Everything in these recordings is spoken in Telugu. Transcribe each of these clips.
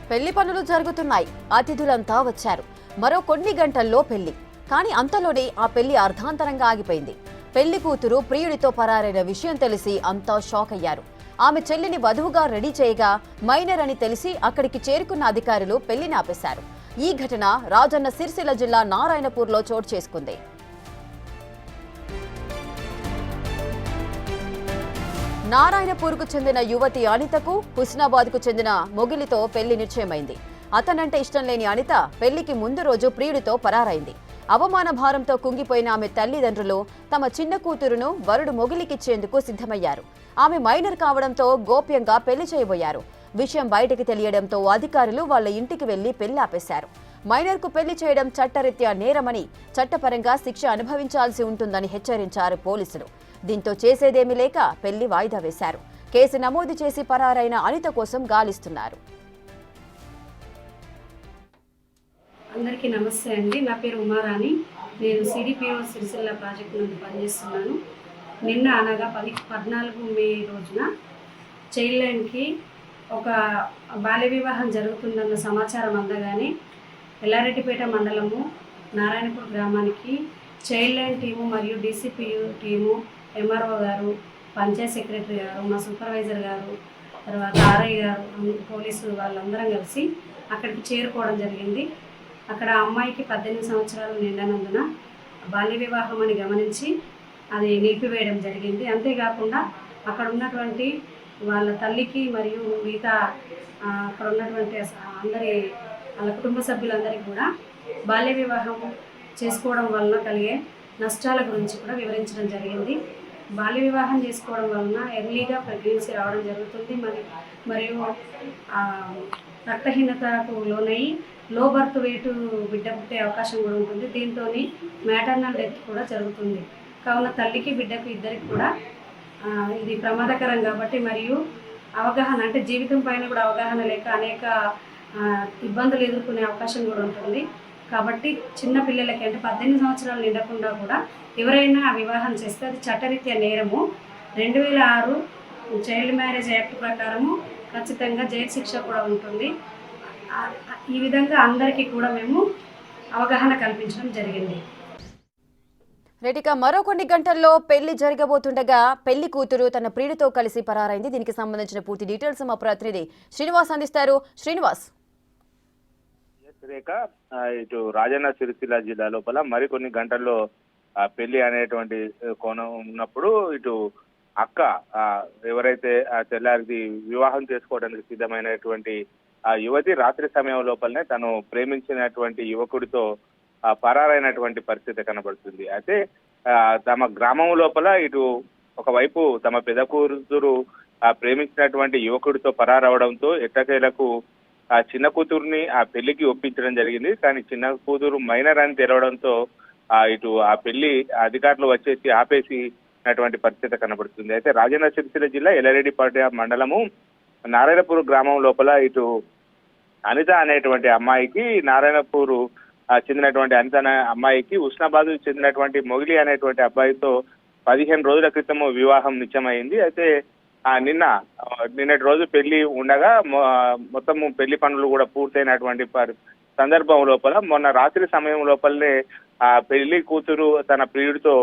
పెళ్లి పనులు జరుగుతున్నాయి. అతిథులంతా వచ్చారు. మరో కొన్ని గంటల్లో పెళ్లి. కానీ అంతలోనే ఆ పెళ్లి అర్ధాంతరంగా ఆగిపోయింది. పెళ్లి కూతురు ప్రియుడితో పరారైన విషయం తెలిసి అంతా షాక్ అయ్యారు. ఆమె చెల్లిని వధువుగా రెడీ చేయగా మైనర్ అని తెలిసి అక్కడికి చేరుకున్న అధికారులు పెళ్లిని ఆపేశారు. ఈ ఘటన రాజన్న సిరిసిల్ల జిల్లా నారాయణపూర్లో చోటు చేసుకుంది. నారాయణపూర్కు చెందిన యువతి అనితకు హుస్నాబాద్కు చెందిన మొగిలితో పెళ్లి నిశ్చయమైంది. అతనంటే ఇష్టం లేని అనిత పెళ్లికి ముందు రోజు ప్రియుడితో పరారైంది. అవమాన భారంతో కుంగిపోయిన ఆమె తల్లిదండ్రులు తమ చిన్న కూతురును వరుడు మొగిలికిచ్చేందుకు సిద్ధమయ్యారు. ఆమె మైనర్ కావడంతో గోప్యంగా పెళ్లి చేయబోయారు. విషయం బయటకు తెలియడంతో అధికారులు వాళ్ల ఇంటికి వెళ్లి పెళ్లి ఆపేశారు. మైనర్కు పెళ్లి చేయడం చట్టరీత్యా నేరమని, చట్టపరంగా శిక్ష అనుభవించాల్సి ఉంటుందని హెచ్చరించారు పోలీసులు. దీంతో చేసేదేమీ లేక పెళ్లి వాయిదా వేశారు. కేసు నమోదు చేసి పరారైన అనిత కోసం గాలిస్తున్నారు. అందరికీ నమస్తే అండి. నా పేరు ఉమారాణి. నేను సిడిపిఓ సిరిసిల్ల ప్రాజెక్టు నుండి పనిచేస్తున్నాను. నిన్న అనగా 14 మే రోజున చైల్డ్ లైన్కి ఒక బాల్య వివాహం జరుగుతుందన్న సమాచారం అందగానే ఎల్లారెడ్డిపేట మండలము నారాయణపూర్ గ్రామానికి చైల్డ్ లైన్ టీము మరియు డీసీపీయూ టీము, ఎంఆర్ఓ గారు, పంచాయత్ సెక్రటరీ గారు, మా సూపర్వైజర్ గారు, తర్వాత ఆర్ఐ గారు, పోలీసు వాళ్ళందరం కలిసి అక్కడికి చేరుకోవడం జరిగింది. అక్కడ అమ్మాయికి 18 సంవత్సరాలు నిండినందున బాల్య వివాహం అని గమనించి అది నిలిపివేయడం జరిగింది. అంతేకాకుండా అక్కడ ఉన్నటువంటి వాళ్ళ తల్లికి మరియు మిగతా అక్కడ ఉన్నటువంటి అందరి వాళ్ళ కుటుంబ సభ్యులందరికీ కూడా బాల్య వివాహం చేసుకోవడం వలన కలిగే నష్టాల గురించి కూడా వివరించడం జరిగింది. బాల్య వివాహం చేసుకోవడం వలన ఎర్లీగా ప్రెగ్నెన్సీ రావడం జరుగుతుంది. మరియు రక్తహీనతకు లోనయ్యి లో బర్త్ వెయిట్ బిడ్డ పుట్టే అవకాశం కూడా ఉంటుంది. దీంతో మ్యాటర్నల్ డెత్ కూడా జరుగుతుంది. కావున తల్లికి బిడ్డకు ఇద్దరికి కూడా ఇది ప్రమాదకరం కాబట్టి, మరియు అవగాహన అంటే జీవితం పైన కూడా అవగాహన లేక అనేక ఇబ్బందులు ఎదుర్కొనే అవకాశం కూడా ఉంటుంది. కాబట్టి చిన్న పిల్లలకి అంటే 18 సంవత్సరాలు నిండకుండా కూడా ఎవరైనా వివాహం చేస్తే అది చట్టరీత్యా నేరము. 2006 చైల్డ్ మ్యారేజ్ యాక్ట్ ప్రకారము ఖచ్చితంగా జైలు శిక్ష కూడా ఉంటుంది. ఈ విధంగా అందరికీ కూడా మేము అవగాహన కల్పించడం జరిగింది. రేటిక మరో కొన్ని గంటల్లో పెళ్లి జరగబోతుండగా పెళ్లి కూతురు తన ప్రియుడితో కలిసి పరారైంది. దీనికి సంబంధించిన పూర్తి డీటెయిల్స్ మా ప్రతినిధి శ్రీనివాస్ అందిస్తారు. శ్రీనివాస్. ఇటు రాజన్న సిరిసిల్ల జిల్లా లోపల మరికొన్ని గంటల్లో పెళ్లి అనేటువంటి కోణం ఉన్నప్పుడు ఇటు అక్క ఎవరైతే తెల్లారిది వివాహం చేసుకోవడానికి సిద్ధమైనటువంటి ఆ యువతి రాత్రి సమయం లోపలనే తను ప్రేమించినటువంటి యువకుడితో పరారైనటువంటి పరిస్థితి కనబడుతుంది. అయితే తమ గ్రామం లోపల ఇటు ఒకవైపు తమ పెద్ద కూతురు ప్రేమించినటువంటి యువకుడితో పరారవడంతో ఎట్టకేలకు ఆ చిన్న కూతురుని ఆ పెళ్లికి ఒప్పించడం జరిగింది. కానీ చిన్న కూతురు మైనర్ అని తెలవడంతో ఇటు ఆ పెళ్లి అధికారులు వచ్చేసి ఆపేసినటువంటి పరిస్థితి కనబడుతుంది. అయితే రాజన్న సిరిసిల్ల జిల్లా ఎల్లారెడ్డిపేట మండలము నారాయణపూర్ గ్రామం లోపల ఇటు అనిత అనేటువంటి అమ్మాయికి నారాయణపూర్ చెందినటువంటి అనిత అనే అమ్మాయికి హుస్నాబాద్ చెందినటువంటి మొగిలి అనేటువంటి అబ్బాయితో 15 రోజుల క్రితం వివాహం నిశ్చయమైంది. అయితే నిన్నటి రోజు పెళ్లి ఉండగా మొత్తం పెళ్లి పనులు కూడా పూర్తయినటువంటి సందర్భం లోపల మొన్న రాత్రి సమయం లోపలనే ఆ పెళ్లి కూతురు తన ప్రియుడితో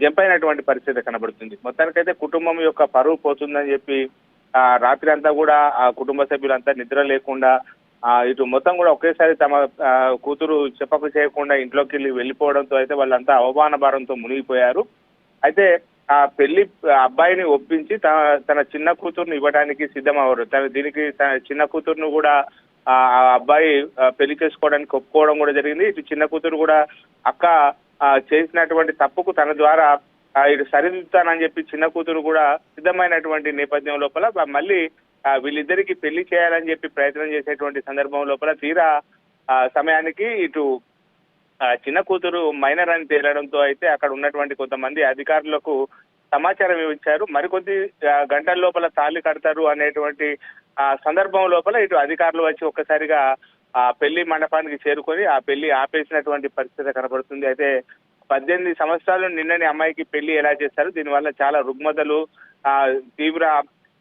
జంపైనటువంటి పరిస్థితి కనబడుతుంది. మొత్తానికైతే కుటుంబం యొక్క పరువు పోతుందని చెప్పి రాత్రి అంతా కూడా ఆ కుటుంబ సభ్యులంతా నిద్ర లేకుండా ఇటు మొత్తం కూడా ఒకేసారి తమ కూతురు చెప్పకు చేయకుండా ఇంట్లోకి వెళ్ళిపోవడంతో అయితే వాళ్ళంతా అవమాన భారంతో మునిగిపోయారు. అయితే ఆ పెళ్లి అబ్బాయిని ఒప్పించి తన చిన్న కూతురుని ఇవ్వడానికి సిద్ధమయ్యారు. దీనికి తన చిన్న కూతురును కూడా ఆ అబ్బాయి పెళ్లి చేసుకోవడానికి ఒప్పుకోవడం కూడా జరిగింది. ఇటు చిన్న కూతురు కూడా అక్క చేసినటువంటి తప్పుకు తన ద్వారా ఇటు సరిదిద్దుతానని చెప్పి చిన్న కూతురు కూడా సిద్ధమైనటువంటి నేపథ్యం లోపల మళ్ళీ వీళ్ళిద్దరికి పెళ్లి చేయాలని చెప్పి ప్రయత్నం చేసేటువంటి సందర్భం లోపల తీరా సమయానికి ఇటు చిన్న కూతురు మైనర్ అని తేలడంతో అయితే అక్కడ ఉన్నటువంటి కొంతమంది అధికారులకు సమాచారం ఇచ్చారు. మరికొద్ది గంటల లోపల తాళి కడతారు అనేటువంటి సందర్భం లోపల ఇటు అధికారులు వచ్చి ఒక్కసారిగా ఆ పెళ్లి మండపానికి చేరుకొని ఆ పెళ్లి ఆపేసినటువంటి పరిస్థితి కనబడుతుంది. అయితే 18 సంవత్సరాలు నిన్నని అమ్మాయికి పెళ్లి ఎలా చేస్తారు, దీనివల్ల చాలా రుగ్మతలు, తీవ్ర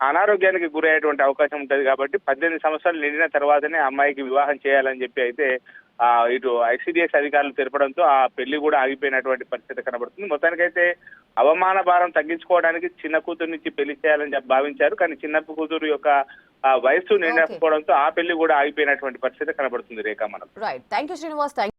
అనారోగ్యానికి గురయ్యేటువంటి అవకాశం ఉంటుంది కాబట్టి 18 సంవత్సరాలు నిండిన తర్వాతనే అమ్మాయికి వివాహం చేయాలని చెప్పి అయితే ఇటు ఐసిడిఎస్ అధికారులు తెలపడంతో ఆ పెళ్లి కూడా ఆగిపోయినటువంటి పరిస్థితి కనబడుతుంది. మొత్తానికైతే అవమాన భారం తగ్గించుకోవడానికి చిన్న కూతురు నుంచి పెళ్లి చేయాలని చెప్పి భావించారు. కానీ చిన్న కూతురు యొక్క వయస్సు నిండకపోవడంతో ఆ పెళ్లి కూడా ఆగిపోయినటువంటి పరిస్థితి కనబడుతుంది రేఖ మనకు. Right, thank you Srinivas.